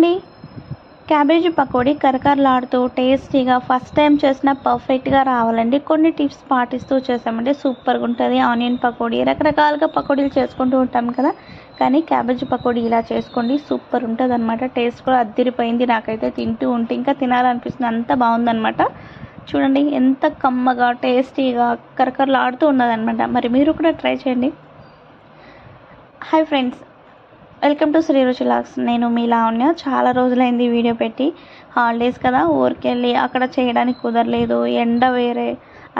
అండి, క్యాబేజీ పకోడీ కరకరలాడుతూ టేస్టీగా ఫస్ట్ టైం చేసిన పర్ఫెక్ట్గా రావాలండి. కొన్ని టిప్స్ పాటిస్తూ చేసామంటే సూపర్గా ఉంటుంది. ఆనియన్ పకోడీ రకరకాలుగా పకోడీలు చేసుకుంటూ ఉంటాం కదా, కానీ క్యాబేజీ పకోడీ ఇలా చేసుకోండి, సూపర్ ఉంటుంది అనమాట. టేస్ట్ కూడా అద్దిరిపోయింది. నాకైతే తింటూ ఉంటే ఇంకా తినాలనిపిస్తుంది, అంత బాగుందనమాట. చూడండి ఎంత కమ్మగా టేస్టీగా కరకరలాడుతూ ఉన్నదనమాట. మరి మీరు కూడా ట్రై చేయండి. Hi friends, welcome to Sri Ruchi logs. నేను మీ లావణ్య. చాలా రోజులైంది వీడియో పెట్టి. హాలిడేస్ కదా, ఊరికి వెళ్ళి అక్కడ చేయడానికి కుదరలేదు, ఎండ వేరే,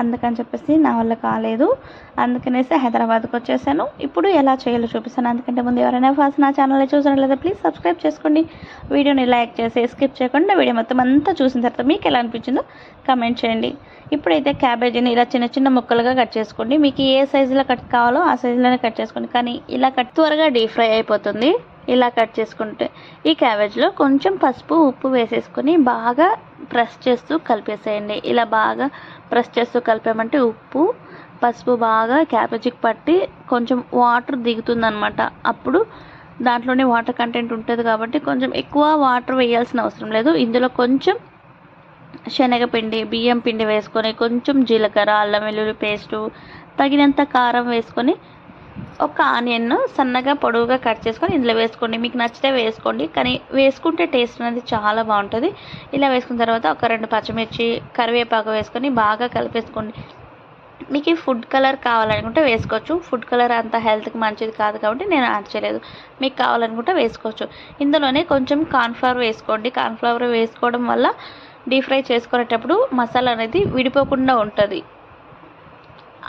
అందుకని చెప్పేసి నా వల్ల కాలేదు. అందుకనేసి హైదరాబాద్కి వచ్చేసాను. ఇప్పుడు ఎలా చేయాలో చూపిస్తాను. అందుకంటే ముందు ఎవరైనా ఫస్ట్ నా ఛానల్లో చూసినట్లయితే ప్లీజ్ సబ్స్క్రైబ్ చేసుకోండి. వీడియోని లైక్ చేసి స్కిప్ చేయకుండా వీడియో మొత్తం అంతా చూసిన తర్వాత మీకు ఎలా అనిపించిందో కమెంట్ చేయండి. ఇప్పుడైతే క్యాబేజీని ఇలా చిన్న చిన్న ముక్కలుగా కట్ చేసుకోండి. మీకు ఏ సైజులో కట్ కావాలో ఆ సైజులోనే కట్ చేసుకోండి, కానీ ఇలా కట్ త్వరగా డీప్ ఫ్రై అయిపోతుంది. ఇలా కట్ చేసుకుంటే ఈ క్యాబేజ్లో కొంచెం పసుపు ఉప్పు వేసేసుకొని బాగా ప్రెస్ చేస్తూ కలిపేసేయండి. ఇలా బాగా ప్రెస్ చేస్తూ కలిపామంటే ఉప్పు పసుపు బాగా క్యాబేజీకి పట్టి కొంచెం వాటర్ దిగుతుందనమాట. అప్పుడు దాంట్లోనే వాటర్ కంటెంట్ ఉంటుంది కాబట్టి కొంచెం ఎక్కువ వాటర్ వేయాల్సిన అవసరం లేదు. ఇందులో కొంచెం శనగపిండి బియ్యం పిండి వేసుకొని కొంచెం జీలకర్ర అల్లం వెల్లుల్లి పేస్టు తగినంత కారం వేసుకొని ఒక ఆనియన్ను సన్నగా పొడవుగా కట్ చేసుకొని ఇందులో వేసుకోండి. మీకు నచ్చితే వేసుకోండి, కానీ వేసుకుంటే టేస్ట్ అనేది చాలా బాగుంటుంది. ఇలా వేసుకున్న తర్వాత ఒక 2 పచ్చిమిర్చి కరివేపాకు వేసుకొని బాగా కలిపేసుకోండి. మీకు ఫుడ్ కలర్ కావాలనుకుంటే వేసుకోవచ్చు. ఫుడ్ కలర్ అంత హెల్త్కి మంచిది కాదు కాబట్టి నేను యాడ్ చేయలేదు. మీకు కావాలనుకుంటే వేసుకోవచ్చు. ఇందులోనే కొంచెం కార్న్ఫ్లవర్ వేసుకోండి. కార్న్ఫ్లవర్ వేసుకోవడం వల్ల డీప్ ఫ్రై చేసుకునేటప్పుడు మసాలా అనేది విడిపోకుండా ఉంటుంది.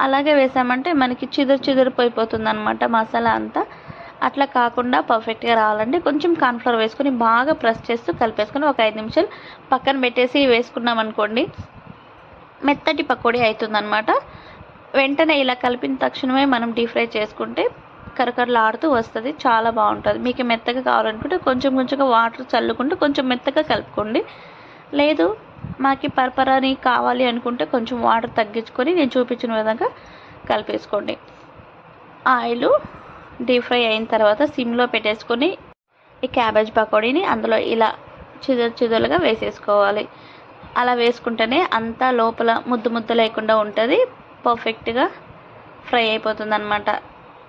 అలాగే వేసామంటే మనకి చిదిరిపోయిపోతుంది అనమాట మసాలా అంతా. అట్లా కాకుండా పర్ఫెక్ట్గా రావాలంటే కొంచెం కార్న్ఫ్లవర్ వేసుకొని బాగా ప్రెస్ చేస్తూ కలిపేసుకొని ఒక 5 నిమిషాలు పక్కన పెట్టేసి వేసుకున్నాం అనుకోండి, మెత్తటి పకోడీ అవుతుందన్నమాట. వెంటనే ఇలా కలిపిన తక్షణమే మనం డీప్ ఫ్రై చేసుకుంటే కరకరలాడుతూ వస్తుంది, చాలా బాగుంటుంది. మీకు మెత్తగా కావాలనుకుంటే కొంచెం కొంచెంగా వాటర్ చల్లుకుంటూ కొంచెం మెత్తగా కలుపుకోండి. లేదు మాకు పరపరని కావాలి అనుకుంటే కొంచెం వాటర్ తగ్గించుకొని నేను చూపించిన విధంగా కలిపేసుకోండి. ఆయిల్ డీప్ ఫ్రై అయిన తర్వాత సిమ్లో పెట్టేసుకొని ఈ క్యాబేజ్ పకోడీని అందులో ఇలా చిదురుగా వేసేసుకోవాలి. అలా వేసుకుంటేనే అంతా లోపల ముద్ద లేకుండా ఉంటుంది, పర్ఫెక్ట్గా ఫ్రై అయిపోతుంది అనమాట.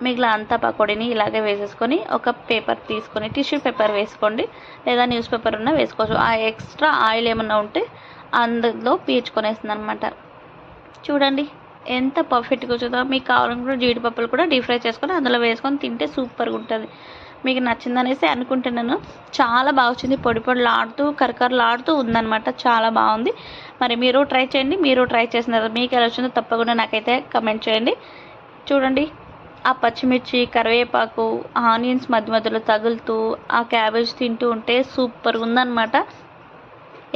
మిగిలిన అంతా పకోడీని ఇలాగే వేసేసుకొని ఒక పేపర్ తీసుకొని టిష్యూ పేపర్ వేసుకోండి, లేదా న్యూస్ పేపర్ ఉన్నా వేసుకోవచ్చు. ఆ ఎక్స్ట్రా ఆయిల్ ఏమన్నా ఉంటే అందులో పీల్చుకొనేస్తుంది అనమాట. చూడండి ఎంత పర్ఫెక్ట్గా వచ్చిందో. మీకు కావాలనుకుంటే జీడిపప్పులు కూడా డీప్ ఫ్రై చేసుకొని అందులో వేసుకొని తింటే సూపర్గా ఉంటుంది. మీకు నచ్చిందనేసి అనుకుంటున్నాను. చాలా బాగా వచ్చింది, పొడిలాడుతూ కరకరలాడుతూ ఉందన్నమాట, చాలా బాగుంది. మరి మీరు ట్రై చేయండి. మీరు ట్రై చేసిన తర్వాత మీకు ఎలా వచ్చిందో తప్పకుండా నాకైతే కమెంట్ చేయండి. చూడండి ఆ పచ్చిమిర్చి కరివేపాకు ఆనియన్స్ మధ్యలో తగులుతూ ఆ క్యాబేజ్ తింటూ ఉంటే సూపర్గా ఉందన్నమాట.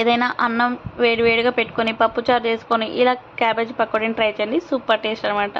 ఏదైనా అన్నం వేడివేడిగా పెట్టుకొని పప్పుచారు చేసుకొని ఇలా క్యాబేజ్ పకోడీని ట్రై చేయండి, సూపర్ టేస్ట్ అనమాట.